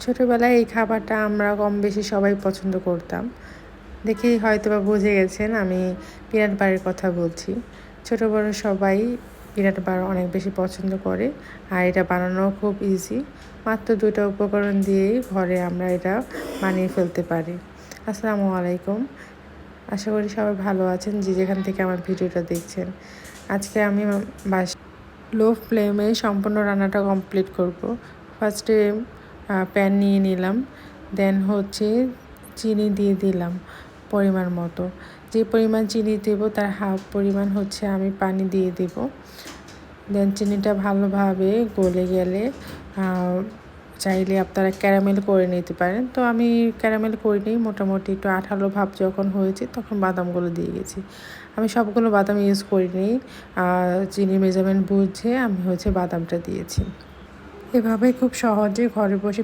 ছোটোবেলায় এই খাবারটা আমরা কম বেশি সবাই পছন্দ করতাম। দেখেই হয়তো বা বুঝে গেছেন আমি পিনাট বারের কথা বলছি। ছোটো বড়ো সবাই পিনাট বার অনেক বেশি পছন্দ করে, আর এটা বানানো খুব ইজি। মাত্র 2টা উপকরণ দিয়েই ঘরে আমরা এটা বানিয়ে ফেলতে পারি। আসসালামু আলাইকুম, আশা করি সবাই ভালো আছেন যে যেখান থেকে আমার ভিডিওটা দেখছেন। আজকে আমি লো ফ্লেমে সম্পূর্ণ রান্নাটা কমপ্লিট করব। ফার্স্টে প্যান নিয়ে নিলাম, দেন চিনি দিয়ে দিলাম পরিমাণ মতো। যে পরিমাণ চিনি দেব তার হাফ পরিমাণ আমি পানি দিয়ে দেব। দেন চিনিটা ভালোভাবে গলে গেলে চাইলে আপনারা ক্যারামেল করে নিতে পারেন। তো আমি ক্যারামেল করিনি, মোটামুটি একটু আঠালো ভাব যখন হয়েছে তখন বাদামগুলো দিয়ে গেছি। আমি সবগুলো বাদাম ইউজ করিনি, চিনি মেজারমেন্ট বুঝে আমি বাদামটা দিয়েছি। এভাবে খুব সহজে ঘরে বসে